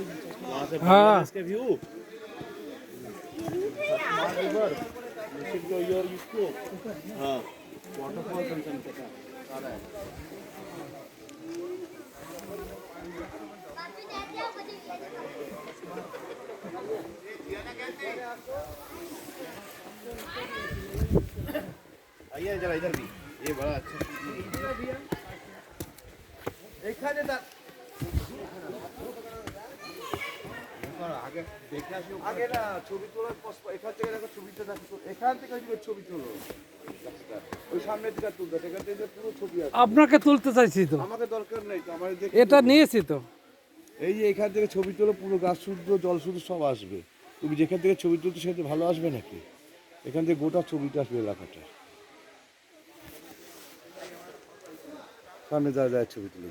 वहाँ से हाँ। बांग्लादेश के व्यू रिवर योर इसको हाँ वाटरफॉल कंसर्न का सारा है आइए जरा इधर भी ये बड़ा अच्छा আগে দেখে আসি আগে না ছবি তোলার এখান থেকে দেখো ছবিটা দেখো এখান থেকে ছবি তোলো ওই সামনের দিকে তুলতে এখান থেকে পুরো ছবি আছে আপনাকে তুলতে চাইছি তো, আমাকে দরকার নেই তো আমার এটা নিয়েছি তো। এই যে এখান থেকে ছবি তোলো পুরো গাছ শুদ্ধ জল শুদ্ধ সব আসবে তুমি যেখান থেকে ছবি তুলতে সেটা ভালো আসবে নাকি এখান থেকে গোটা ছবিটা আসবে এলাকাটা সামনে যায় ছবি তুলে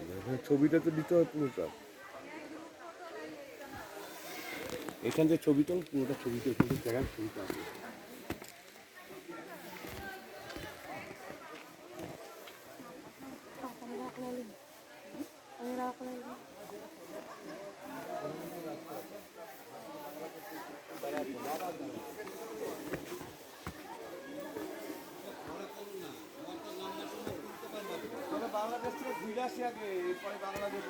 ছবিটা তো দিতে হয় পুরোটা এখান থেকে ছবি তোল পুরোটা ছবিটা এখান থেকে জায়গায় ছবিটা আসবে বাংলাদেশ থেকে ঘুরে আসি আগে এরপরে বাংলাদেশ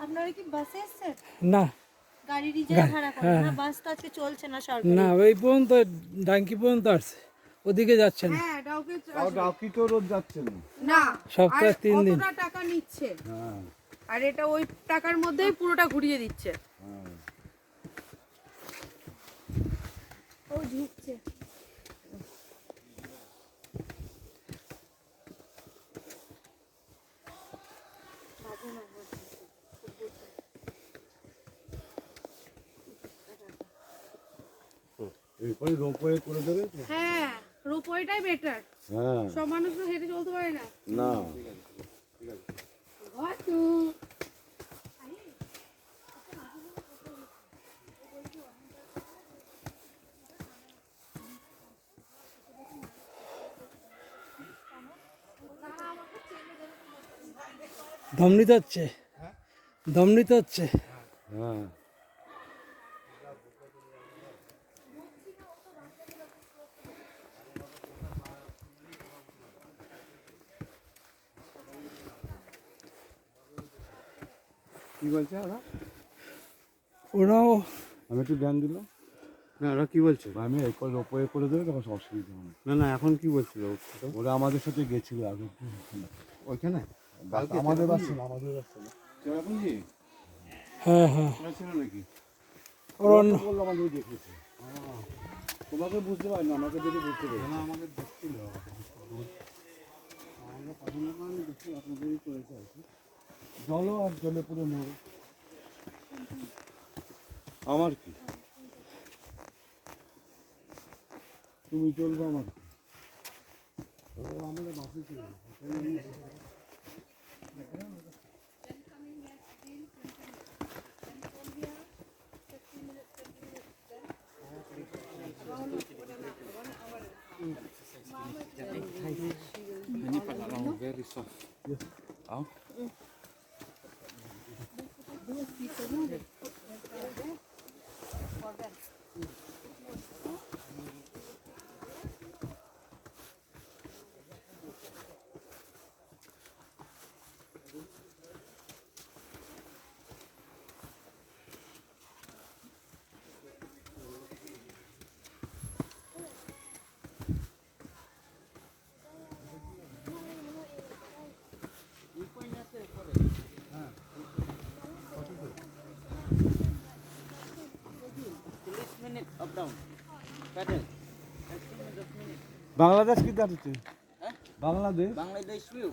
আপনারা কি বাসে এসেছেন? না গাড়ি রিজার্ভ ভাড়া করেন না? বাস তো আজকে চলছে না সরকারি। না, ওই পর্যন্ত ডাঙ্কি পর্যন্ত আসছে, ওদিকে যাচ্ছে না। হ্যাঁ, ডাউকে ডাউকি তো রোজ যাচ্ছেন না, সপ্তাহে 3 দিন। কতটা টাকা নিচ্ছে? হ্যাঁ আর এটা ওই টাকার মধ্যেই পুরোটা ঘুরিয়ে দিচ্ছে। ও ঝুঁকছে। এরপরে রোপওয়ে করে দেবে হ্যাঁ, রোপওয়েটাই বেটার। হ্যাঁ সব মানুষ তো হেঁটে চলতে পারে না। না হয়তো দম নিতে হচ্ছে, দম নিতে হচ্ছে। হ্যাঁ কি বলছে ওরা ওরাও আমি একটু জ্ঞান দিলাম না ওরা কি বলছে আমি এরপর রোপওয়ে করে দেবে তখন অসুবিধা হবে না না এখন কি বলছিল ওরা আমাদের সাথে গেছিল আগে ওইখানে আমাদের বাস ছিল আমাদের বাস ছিল চেরাপুঞ্জি হ্যাঁ হ্যাঁ ছিল নাকি ওরা বললো আমাদের দেখেছে তোমাকে বুঝতে পারি না আমাকে যদি বুঝতে পারি না আমাকে দেখছিল আমরা পছন্দ করেন দেখছি আপনাদেরই করেছে আর কি জলও আর জলে পুরো মরে আমার কি তুমি চলবে আমার আমাদের বাসে ছিল very soft. Yes. Out. minutes up down. Paddle. Bangladesh কি দাঁড়াচ্ছে হ্যাঁ? Bangladesh Bangladesh view.